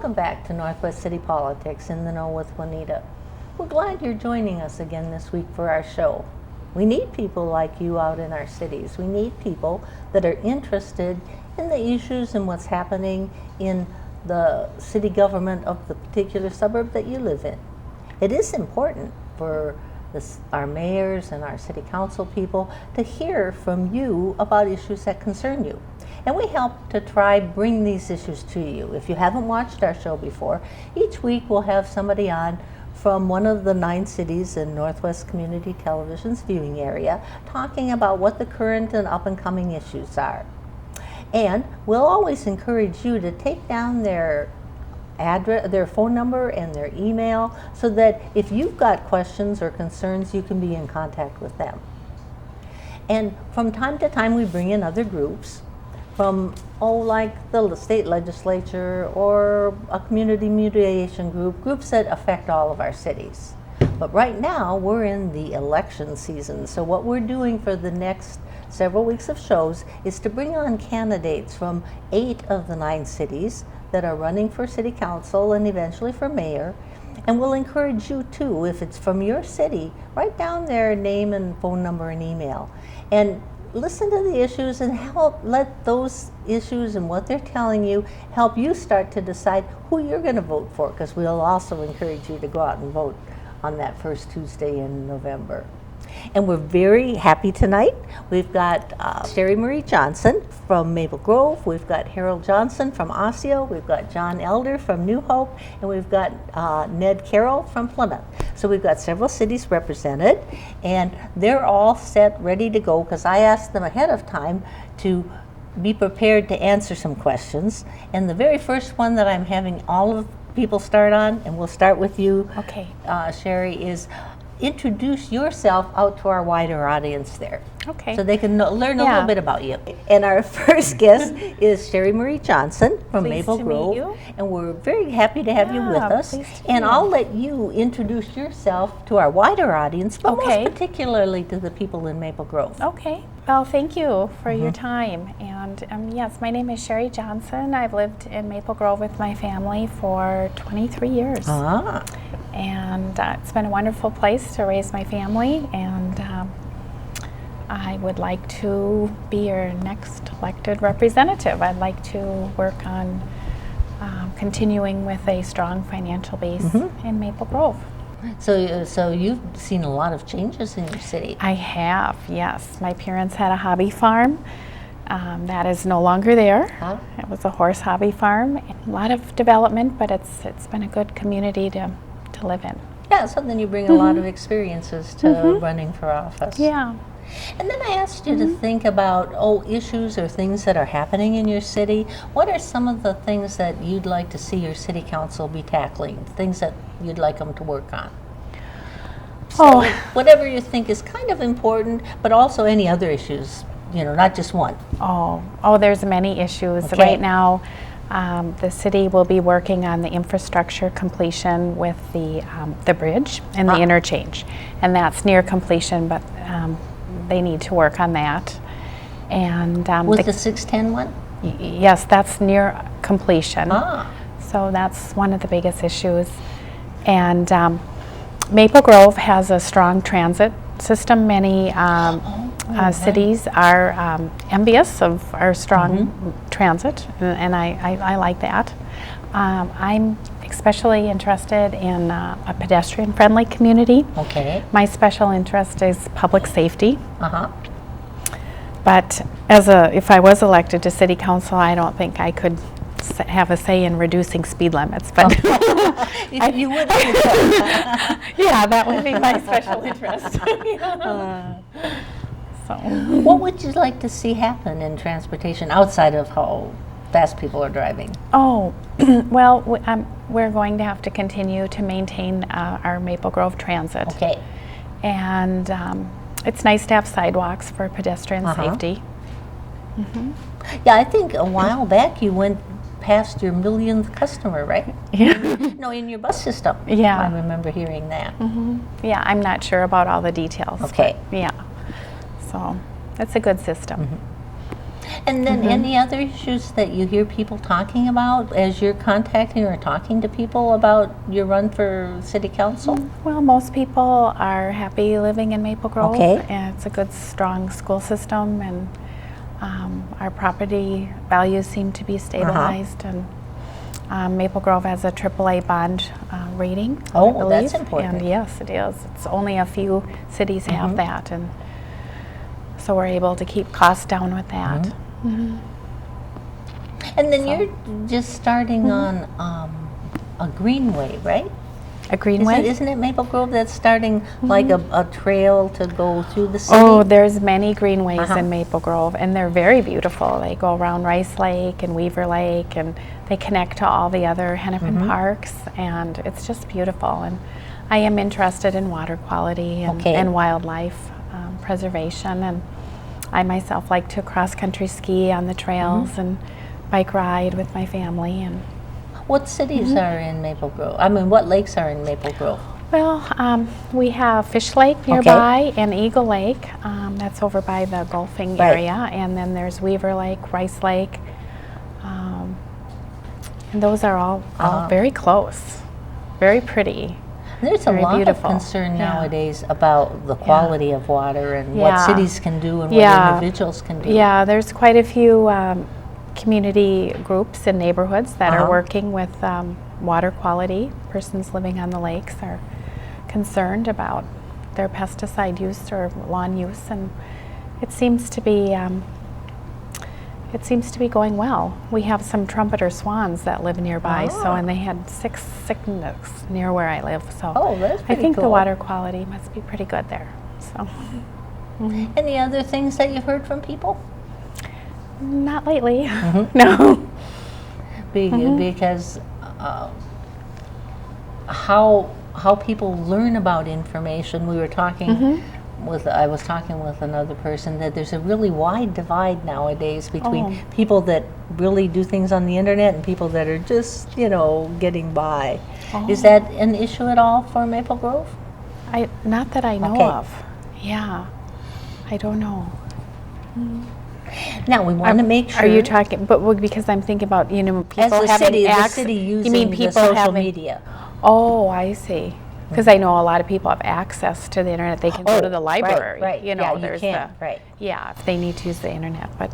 Welcome back to Northwest City Politics in the Know with Juanita. We're glad you're joining us again this week for our show. We need people like you out in our cities. We need people that are interested in the issues and what's happening in the city government of the particular suburb that you live in. It is important for our mayors and our city council people to hear from you about issues that concern you. And we help to try bring these issues to you. If you haven't watched our show before, each week we'll have somebody on from one of the 9 cities in Northwest Community Television's viewing area talking about what the current and up-and-coming issues are. And we'll always encourage you to take down their address, their phone number and their email, so that if you've got questions or concerns, you can be in contact with them. And from time to time we bring in other groups from, like the state legislature or a community mediation group, groups that affect all of our cities. But right now we're in the election season, so what we're doing for the next several weeks of shows is to bring on candidates from 8 of the 9 cities that are running for city council and eventually for mayor. And we'll encourage you too, if it's from your city, write down their name and phone number and email. And listen to the issues and let those issues and what they're telling you help you start to decide who you're going to vote for, because we'll also encourage you to go out and vote on that first Tuesday in November. And we're very happy tonight. We've got Sherry Marie Johnson from Maple Grove. We've got Harold Johnson from Osseo. We've got John Elder from New Hope. And we've got Ned Carroll from Plymouth. So we've got several cities represented. And they're all set, ready to go, because I asked them ahead of time to be prepared to answer some questions. And the very first one that I'm having all of people start on, and we'll start with you, okay, Sherry, is introduce yourself out to our wider audience there. Okay. So they can learn a little bit about you. And our first guest is Sherry Marie Johnson from Maple Grove. Meet you. And we're very happy to have you with us. And I'll let you introduce yourself to our wider audience, but most particularly to the people in Maple Grove. Okay. Well, thank you for your time. And yes, my name is Sherry Johnson. I've lived in Maple Grove with my family for 23 years. Ah. And it's been a wonderful place to raise my family, and I would like to be your next elected representative. I'd like to work on continuing with a strong financial base in Maple Grove. So you've seen a lot of changes in your city. I have, yes. My parents had a hobby farm. That is no longer there. Huh? It was a horse hobby farm. A lot of development, but it's been a good community to live in. Yeah, so then you bring a lot of experiences to running for office. Yeah. And then I asked you to think about, issues or things that are happening in your city. What are some of the things that you'd like to see your city council be tackling, things that you'd like them to work on? So whatever you think is kind of important, but also any other issues, not just one. There's many issues. Okay. Right now, the city will be working on the infrastructure completion with the bridge and the interchange. And that's near completion, but they need to work on that. And with the 610 one? Yes, that's near completion. Ah. So that's one of the biggest issues. And Maple Grove has a strong transit system. Many cities are envious of our strong transit, and I like that. I'm especially interested in a pedestrian-friendly community. Okay. My special interest is public safety. Uh-huh. But if I was elected to city council, I don't think I could have a say in reducing speed limits. But you would. Yeah, that would be my special interest. So, what would you like to see happen in transportation outside of how fast people are driving? Well, we're going to have to continue to maintain our Maple Grove transit. Okay. And it's nice to have sidewalks for pedestrian safety. Yeah, I think a while back you went past your millionth customer, right? Yeah. No, in your bus system. Yeah. I remember hearing that. Yeah, I'm not sure about all the details. Okay. Yeah. So it's a good system. And then any other issues that you hear people talking about as you're contacting or talking to people about your run for city council? Well, most people are happy living in Maple Grove. Okay. And it's a good, strong school system, and our property values seem to be stabilized. And Maple Grove has a AAA bond rating. Oh, I believe. that's important. And yes, it is. It's only a few cities have that, and so we're able to keep costs down with that. And then you're just starting on a greenway, right? A greenway? Isn't it Maple Grove that's starting like a trail to go through the city? Oh, there's many greenways in Maple Grove, and they're very beautiful. They go around Rice Lake and Weaver Lake, and they connect to all the other Hennepin parks, and it's just beautiful. And I am interested in water quality and wildlife preservation, and I myself like to cross-country ski on the trails and bike ride with my family. And what cities are in Maple Grove? I mean, what lakes are in Maple Grove? well, we have Fish Lake nearby and Eagle Lake. That's over by the golfing area, and then there's Weaver Lake, Rice Lake, and those are all very close, very pretty. There's a lot of concern nowadays about the quality of water and what cities can do and what individuals can do. Yeah, there's quite a few community groups and neighborhoods that are working with water quality. Persons living on the lakes are concerned about their pesticide use or lawn use, and it seems to be going well. We have some trumpeter swans that live nearby, and they had 6 sickness near where I live. So that's I pretty think cool. the water quality must be pretty good there. So Any other things that you've heard from people? not lately. No. Because how people learn about information. We were talking I was talking with another person that there's a really wide divide nowadays between people that really do things on the internet and people that are just, getting by. Is that an issue at all for Maple Grove? Not that I know of. Yeah, I don't know. Now we want to make sure. Are you talking? But because I'm thinking about people as having the city using you mean people the social having, media? Oh, I see. Because I know a lot of people have access to the internet. They can go to the library. Right. There's right. Yeah, if they need to use the internet. But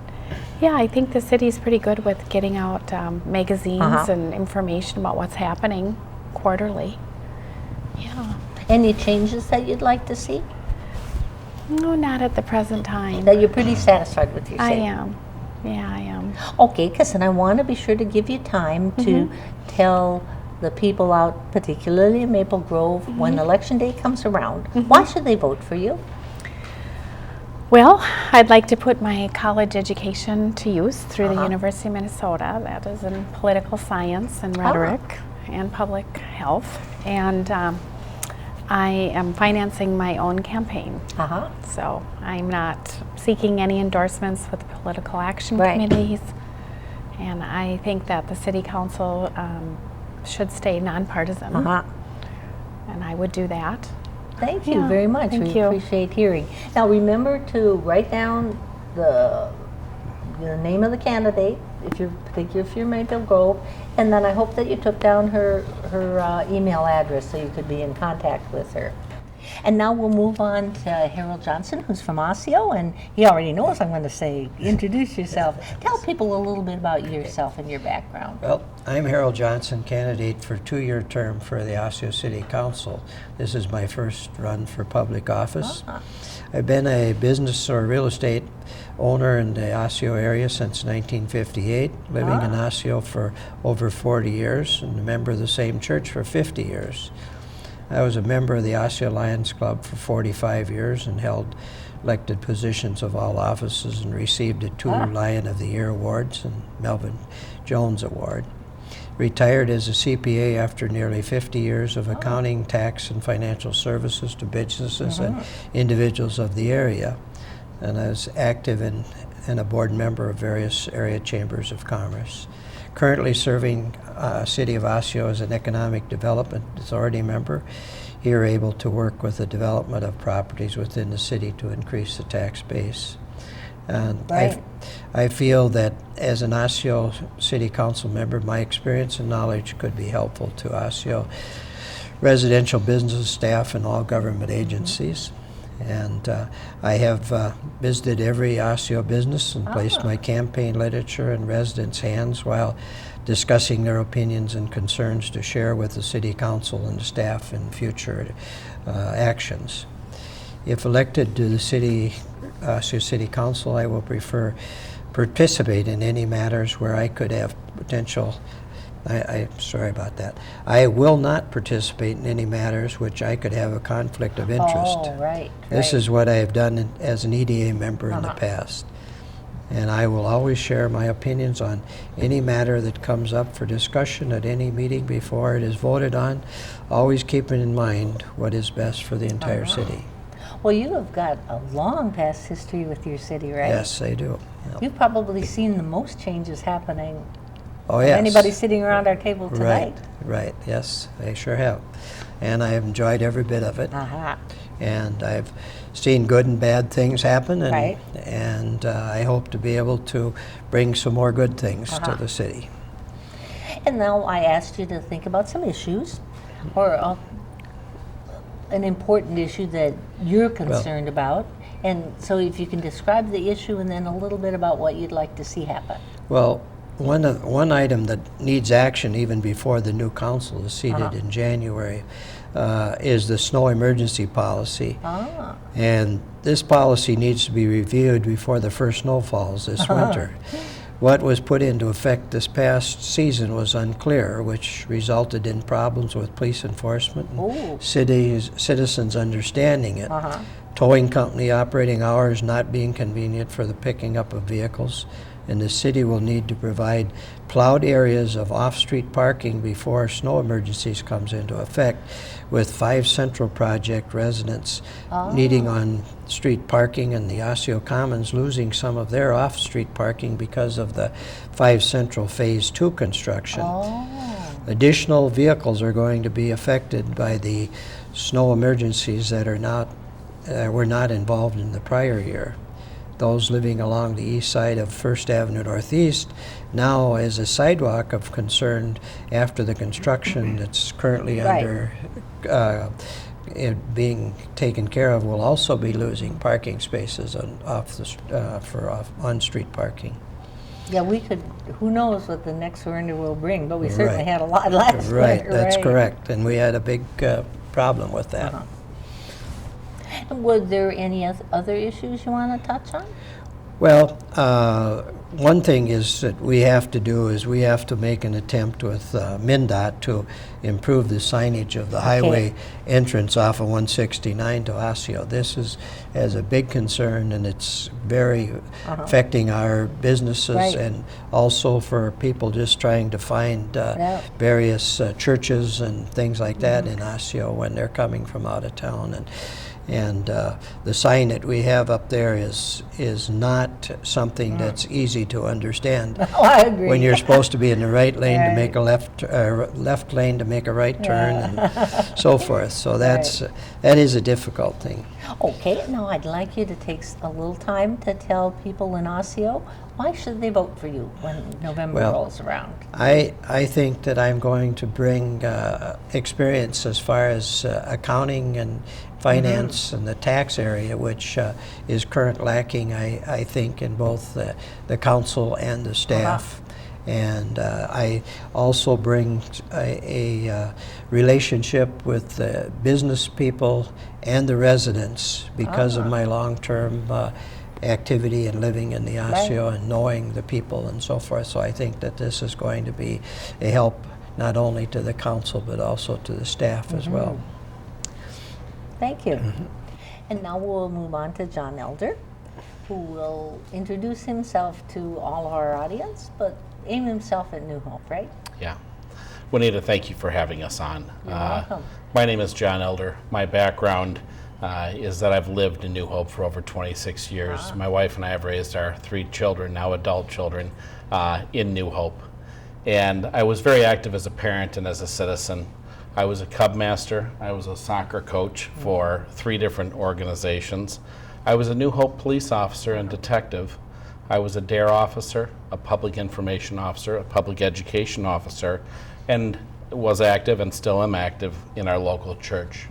yeah, I think the city's pretty good with getting out magazines and information about what's happening quarterly. Yeah. Any changes that you'd like to see? No, not at the present time. That you're pretty satisfied with your I city? am. Yeah, I am. Okay, because then I want to be sure to give you time to tell the people out, particularly in Maple Grove, when Election Day comes around, why should they vote for you? Well, I'd like to put my college education to use through the University of Minnesota. That is in political science and rhetoric and public health. And I am financing my own campaign. So I'm not seeking any endorsements with the political action committees. And I think that the city council should stay nonpartisan. And I would do that. Thank you very much. Thank we you. appreciate hearing. Now remember to write down the name of the candidate if you're Maple Grove, and then I hope that you took down her email address so you could be in contact with her. And now we'll move on to Harold Johnson, who's from Osseo, and he already knows I'm going to say, introduce yourself. Tell people a little bit about yourself and your background. Well, I'm Harold Johnson, candidate for a 2-year term for the Osseo City Council. This is my first run for public office. I've been a business or real estate owner in the Osseo area since 1958, living in Osseo for over 40 years, and a member of the same church for 50 years. I was a member of the Osseo Lions Club for 45 years and held elected positions of all offices and received the 2 Lion of the Year awards and Melvin Jones Award. Retired as a CPA after nearly 50 years of accounting, tax, and financial services to businesses and individuals of the area. And I was active and a board member of various area chambers of commerce. Currently serving City of Osseo as an Economic Development Authority member. Here able to work with the development of properties within the city to increase the tax base. And I feel that as an Osseo City Council member, my experience and knowledge could be helpful to Osseo residential business staff and all government agencies. And I have visited every Osseo business and placed my campaign literature in residents' hands while discussing their opinions and concerns to share with the City Council and the staff in future actions. If elected to the Osseo City Council, I will participate in any matters where I could have potential. Sorry about that. I will not participate in any matters which I could have a conflict of interest. Oh, right. This is what I have done as an EDA member in the past. And I will always share my opinions on any matter that comes up for discussion at any meeting before it is voted on, always keeping in mind what is best for the entire city. Well, you have got a long past history with your city, right? Yes, I do. Yep. You've probably seen the most changes happening. Oh, yes. Anybody sitting around our table tonight? Right, yes, I sure have. And I have enjoyed every bit of it. And I've seen good and bad things happen, and I hope to be able to bring some more good things to the city. And now I asked you to think about some issues, or an important issue that you're concerned about. And so if you can describe the issue and then a little bit about what you'd like to see happen. Well, one item that needs action even before the new council is seated in January is the snow emergency policy. And this policy needs to be reviewed before the first snow falls this winter. What was put into effect this past season was unclear, which resulted in problems with police enforcement and citizens understanding it. Towing company operating hours not being convenient for the picking up of vehicles, and the city will need to provide plowed areas of off-street parking before snow emergencies comes into effect, with 5 Central Project residents needing on-street parking and the Osseo Commons losing some of their off-street parking because of the 5 Central Phase 2 construction. Additional vehicles are going to be affected by the snow emergencies that were not involved in the prior year. Those living along the east side of First Avenue Northeast now as a sidewalk of concern after the construction that's currently under being taken care of will also be losing parking spaces for on-street parking. Yeah, we could, who knows what the next winter will bring, but we certainly had a lot last winter. That's correct, and we had a big problem with that. Were there any other issues you want to touch on? Well, one thing is that we have to do is we have to make an attempt with MnDOT to improve the signage of the highway entrance off of 169 to Osseo. This has a big concern, and it's very affecting our businesses and also for people just trying to find various churches and things like that in Osseo when they're coming from out of town. And the sign that we have up there is not something that's easy to understand. I agree. When you're supposed to be in the right lane to make a left lane to make a right turn and so forth. So that is a difficult thing. Okay, now I'd like you to take a little time to tell people in Osseo why should they vote for you when November rolls around. I think that I'm going to bring experience as far as accounting and finance and the tax area, which is currently lacking, I think, in both the council and the staff. And I also bring a relationship with the business people and the residents because of my long-term activity and living in the Osseo and knowing the people and so forth. So I think that this is going to be a help not only to the council but also to the staff as well. Thank you. And now we'll move on to John Elder, who will introduce himself to all our audience, but aim himself at New Hope, right? Yeah. Juanita, thank you for having us on. You're welcome. My name is John Elder. My background is that I've lived in New Hope for over 26 years. My wife and I have raised our 3 children, now adult children, in New Hope. And I was very active as a parent and as a citizen. I was a Cub Master. I was a soccer coach for 3 different organizations. I was a New Hope police officer and detective. I was a DARE officer, a public information officer, a public education officer, and was active and still am active in our local church.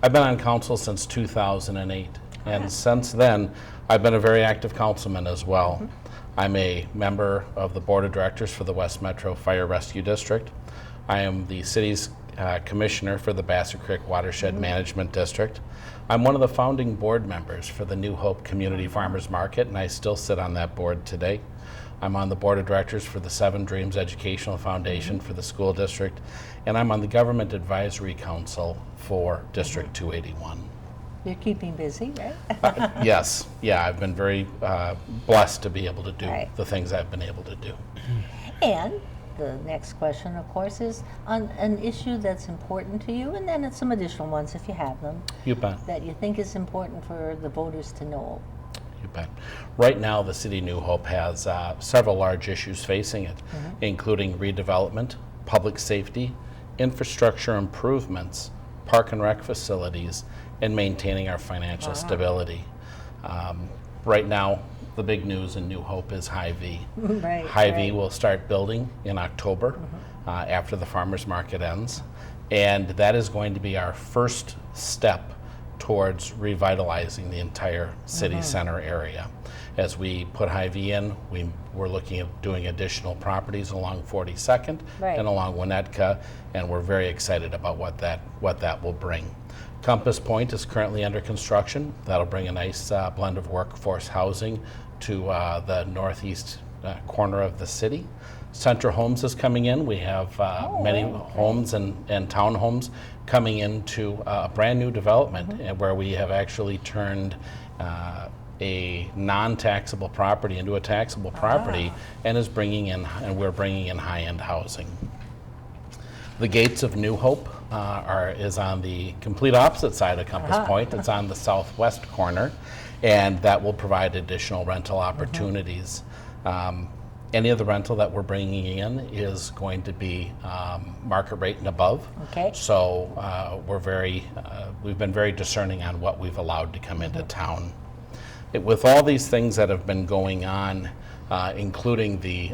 I've been on council since 2008, and since then, I've been a very active councilman as well. I'm a member of the board of directors for the West Metro Fire Rescue District. I am the city's commissioner for the Bassett Creek Watershed Management District. I'm one of the founding board members for the New Hope Community Farmers Market, and I still sit on that board today. I'm on the board of directors for the Seven Dreams Educational Foundation for the school district, and I'm on the Government Advisory Council for District 281. You're keeping busy, right? Yes, yeah, I've been very blessed to be able to do Right. the things I've been able to do. And the next question, of course, is on an issue that's important to you, and then it's some additional ones if you have them, You bet. that you think is important for the voters to know. You bet. Right now, the city of New Hope has several large issues facing it, including redevelopment, public safety, infrastructure improvements, park and rec facilities, and maintaining our financial stability. Right now, the big news in New Hope is Hy-Vee. Right. Hy-Vee will start building in October after the farmers market ends, and that is going to be our first step towards revitalizing the entire city center area. As we put Hy-Vee in, we're looking at doing additional properties along 42nd Right. and along Winnetka, and we're very excited about what that will bring. Compass Point is currently under construction. That'll bring a nice blend of workforce housing to the northeast corner of the city. Central Homes is coming in. We have many homes and townhomes coming into a brand new development where we have actually turned a non-taxable property into a taxable property and we're bringing in high-end housing. The gates of New Hope is on the complete opposite side of Compass Point. It's on the southwest corner, and that will provide additional rental opportunities. Any of the rental that we're bringing in is going to be market rate and above. Okay. So we've been very discerning on what we've allowed to come into town. With all these things that have been going on, including the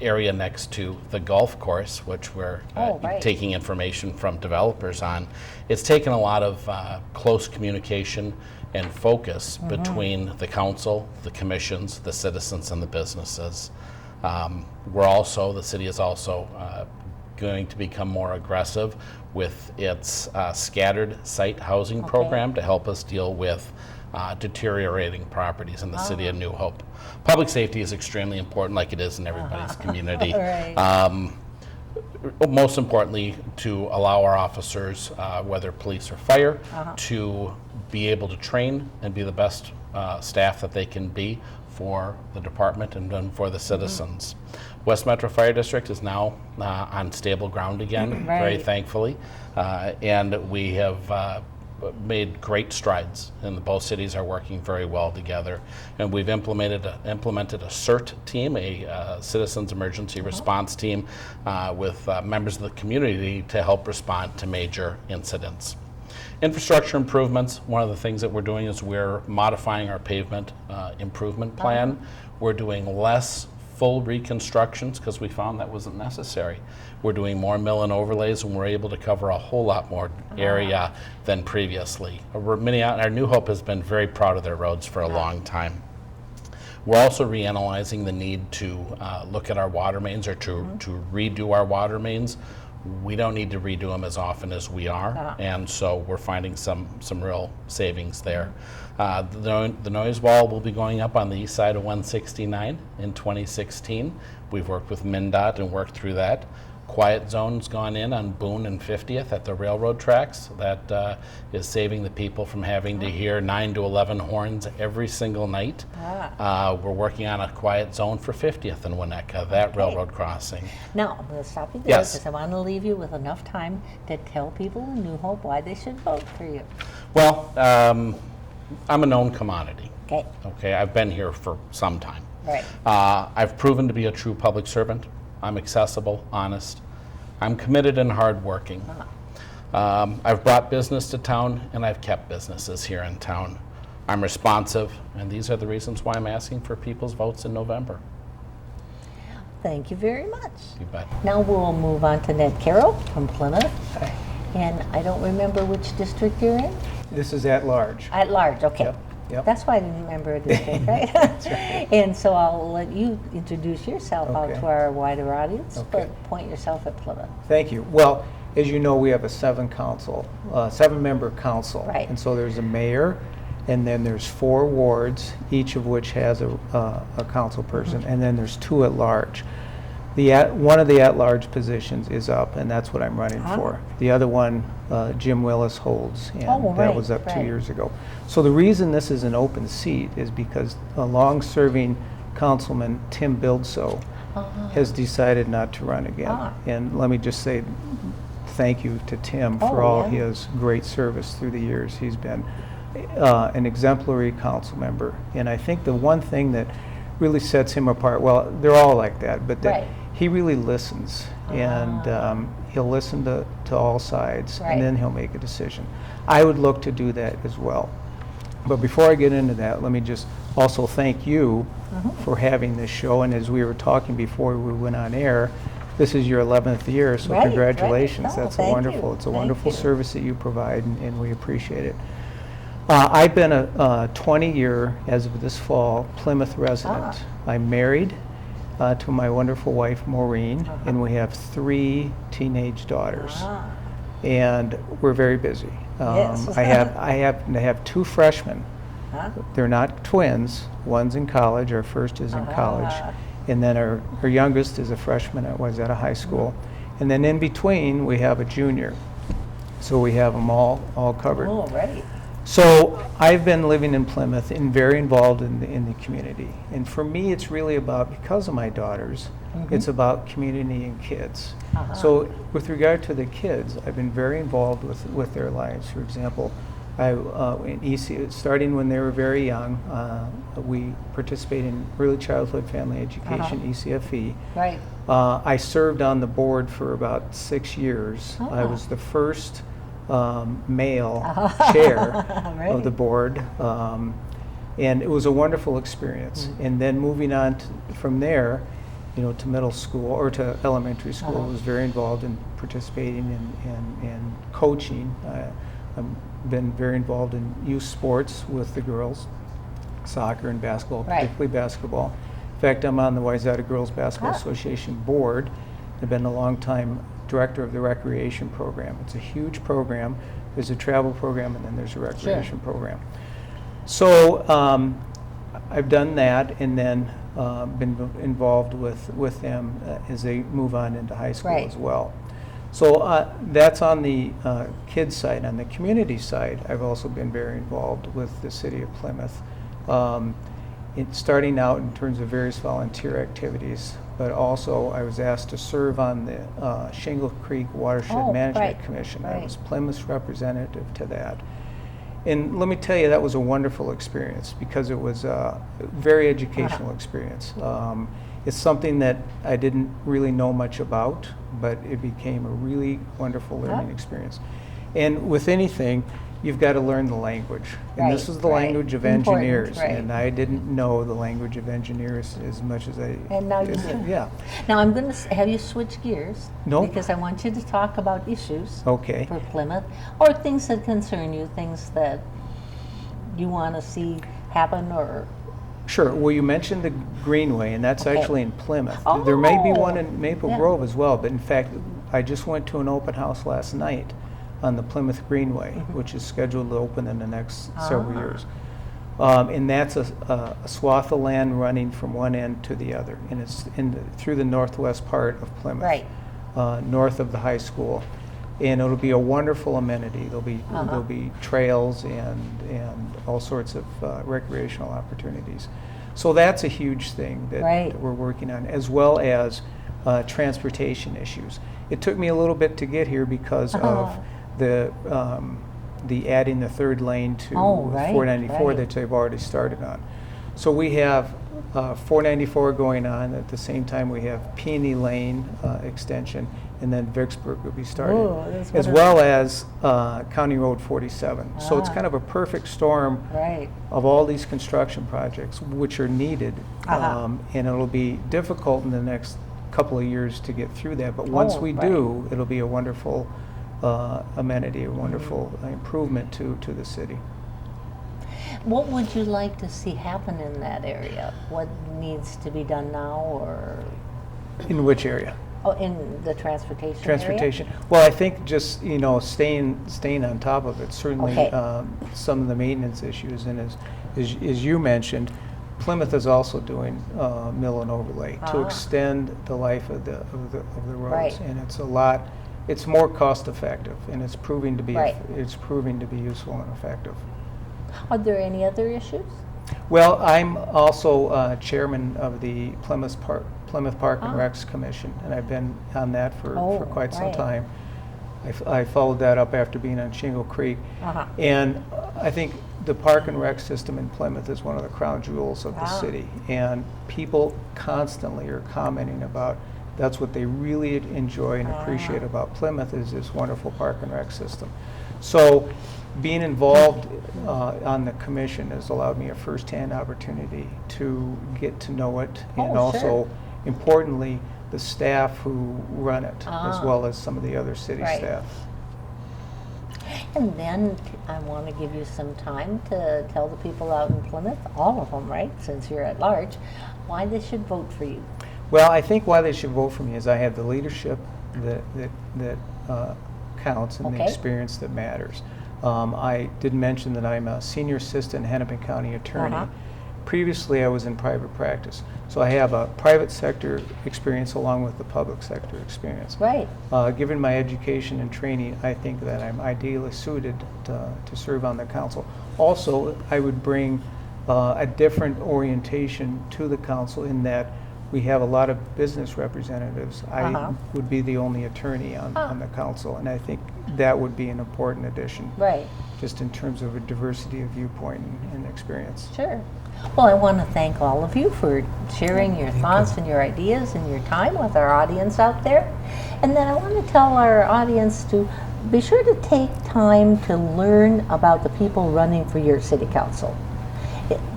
area next to the golf course, which we're right. taking information from developers on, it's taken a lot of close communication and focus between the council, the commissions, the citizens, and the businesses. The city is also going to become more aggressive with its scattered site housing program to help us deal with deteriorating properties in the city of New Hope. Public safety is extremely important, like it is in everybody's community. Right. Most importantly, to allow our officers, whether police or fire, to be able to train and be the best staff that they can be for the department and then for the citizens. West Metro Fire District is now on stable ground again, very thankfully, and we have made great strides, and both cities are working very well together. And we've implemented a CERT team, a Citizens Emergency Response team, with members of the community to help respond to major incidents. Infrastructure improvements, one of the things that we're doing is we're modifying our pavement improvement plan. We're doing less full reconstructions because we found that wasn't necessary. We're doing more mill and overlays, and we're able to cover a whole lot more area than previously. Our New Hope has been very proud of their roads for a long time. We're also reanalyzing the need to look at our water mains or to redo our water mains. We don't need to redo them as often as we are, and so we're finding some real savings there. The noise wall will be going up on the east side of 169 in 2016. We've worked with MnDOT and worked through that. Quiet zone's gone in on Boone and 50th at the railroad tracks. That is saving the people from having to hear 9 to 11 horns every single night. We're working on a quiet zone for 50th and Winnetka, that railroad crossing. Now, I'm going to stop you there Yes. because I want to leave you with enough time to tell people in New Hope why they should vote for you. Well, I'm a known commodity. Okay. Okay, I've been here for some time. Right. I've proven to be a true public servant. I'm accessible, honest. I'm committed and hardworking. I've brought business to town, and I've kept businesses here in town. I'm responsive, and these are the reasons why I'm asking for people's votes in November. Thank you very much. You bet. Now we'll move on to Ned Carroll from Plymouth. And I don't remember which district you're in? This is at large. At large, okay. Yep. That's why I didn't remember a district, right? That's right. And so I'll let you introduce yourself out Okay. to our wider audience, Okay. but point yourself at Plymouth. Thank you. Well, as you know, we have a seven-member council. Right. And so there's a mayor, and then there's 4 wards, each of which has a council person, and then there's 2 at large. One of the at-large positions is up, and that's what I'm running for. The other one, Jim Willis holds, and that right, was up 2 right. years ago. So the reason this is an open seat is because a long-serving councilman, Tim Bildso, has decided not to run again. And let me just say thank you to Tim for all his great service through the years. He's been an exemplary council member, and I think the one thing that really sets him apart, well, they're all like that, but that he really listens, and he'll listen to all sides, and then he'll make a decision. I would look to do that as well. But before I get into that, let me just also thank you for having this show, and as we were talking before we went on air, this is your 11th year, so congratulations. No, That's thank wonderful. you. It's a Thank wonderful you. service that you provide, and we appreciate it. I've been a 20-year, as of this fall, Plymouth resident. I'm married to my wonderful wife, Maureen, and we have 3 teenage daughters. And we're very busy. Yes. I have 2 freshmen. They're not twins. One's in college. Our first is in college. And then our youngest is a freshman was at a high school. And then in between, we have a junior. So we have them all covered. Oh, right. So I've been living in Plymouth and very involved in the community. And for me, it's really about, because of my daughters, it's about community and kids. So with regard to the kids, I've been very involved with their lives. For example, in EC, starting when they were very young, we participate in early childhood family education, ECFE. Right. I served on the board for about 6 years. I was the first male chair of the board, and it was a wonderful experience. And then moving on from there, to middle school or to elementary school, I was very involved in participating in coaching. I've been very involved in youth sports with the girls, soccer and basketball, particularly basketball. In fact, I'm on the Wayzata Girls Basketball Association board. I've been a long time director of the recreation program. It's a huge program. There's a travel program, and then there's a recreation program. So I've done that, and then been involved with them as they move on into high school as well. So that's on the kids side. On the community side, I've also been very involved with the city of Plymouth. Starting out in terms of various volunteer activities, but also I was asked to serve on the Shingle Creek Watershed Management Commission. I was Plymouth's representative to that. And let me tell you, that was a wonderful experience because it was a very educational experience. It's something that I didn't really know much about, but it became a really wonderful learning experience. And with anything, you've got to learn the language. And this is the language of engineers. And I didn't know the language of engineers as much as I... And now you do. Yeah. Now I'm going to have you switch gears. No. Because I want you to talk about issues for Plymouth, or things that concern you, things that you want to see happen, or... Sure. Well, you mentioned the Greenway, and that's actually in Plymouth. There may be one in Maple Grove as well, but in fact, I just went to an open house last night on the Plymouth Greenway, which is scheduled to open in the next several years. And that's a swath of land running from one end to the other, and it's through the northwest part of Plymouth, north of the high school. And it'll be a wonderful amenity. There'll be trails and all sorts of recreational opportunities. So that's a huge thing that we're working on, as well as transportation issues. It took me a little bit to get here because of the adding the third lane to 494 that they've already started on. So we have 494 going on. At the same time, we have Peony Lane extension, and then Vicksburg will be started, Ooh, that's as wonderful. well as County Road 47. So it's kind of a perfect storm Right. of all these construction projects, which are needed, and it'll be difficult in the next couple of years to get through that. But once we right. do, it'll be a wonderful amenity, a wonderful improvement to the city. What would you like to see happen in that area? What needs to be done now, or In which area? in the transportation area? Transportation. Well, I think just, staying on top of it, certainly Okay. some of the maintenance issues, and as you mentioned, Plymouth is also doing mill and overlay to extend the life of the roads. Right. And it's more cost effective, and it's proving to be Right. useful and effective. Are there any other issues? Well, I'm also chairman of the Plymouth Park and Recs Commission, and I've been on that for quite some right. time. I followed that up after being on Shingle Creek, and I think the Park and Rec system in Plymouth is one of the crown jewels of the city, and people constantly are commenting about that's what they really enjoy and appreciate about Plymouth is this wonderful Park and Rec system. So being involved on the commission has allowed me a first-hand opportunity to get to know it, and also, importantly, the staff who run it, as well as some of the other city Right. staff. And then I want to give you some time to tell the people out in Plymouth, all of them, right, since you're at large, why they should vote for you. Well, I think why they should vote for me is I have the leadership that counts, and the experience that matters. I did mention that I'm a senior assistant Hennepin County attorney. Previously, I was in private practice, so I have a private sector experience along with the public sector experience. Right. Given my education and training, I think that I'm ideally suited to serve on the council. Also, I would bring a different orientation to the council in that we have a lot of business representatives. I would be the only attorney on the council, and I think that would be an important addition. Right. Just in terms of a diversity of viewpoint and experience. Sure. Well, I want to thank all of you for sharing your thoughts and your ideas and your time with our audience out there. And then I want to tell our audience to be sure to take time to learn about the people running for your city council.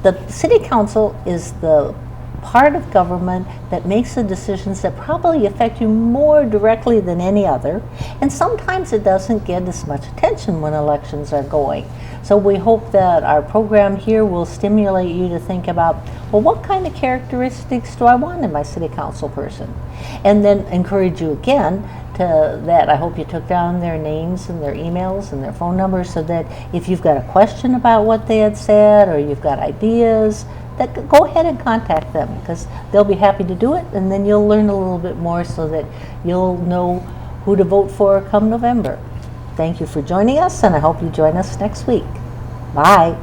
The city council is the part of government that makes the decisions that probably affect you more directly than any other, and sometimes it doesn't get as much attention when elections are going. So we hope that our program here will stimulate you to think about, well, what kind of characteristics do I want in my city council person? And then encourage you again to that. I hope you took down their names and their emails and their phone numbers, so that if you've got a question about what they had said, or you've got ideas, that go ahead and contact them, because they'll be happy to do it, and then you'll learn a little bit more so that you'll know who to vote for come November. Thank you for joining us, and I hope you join us next week. Bye.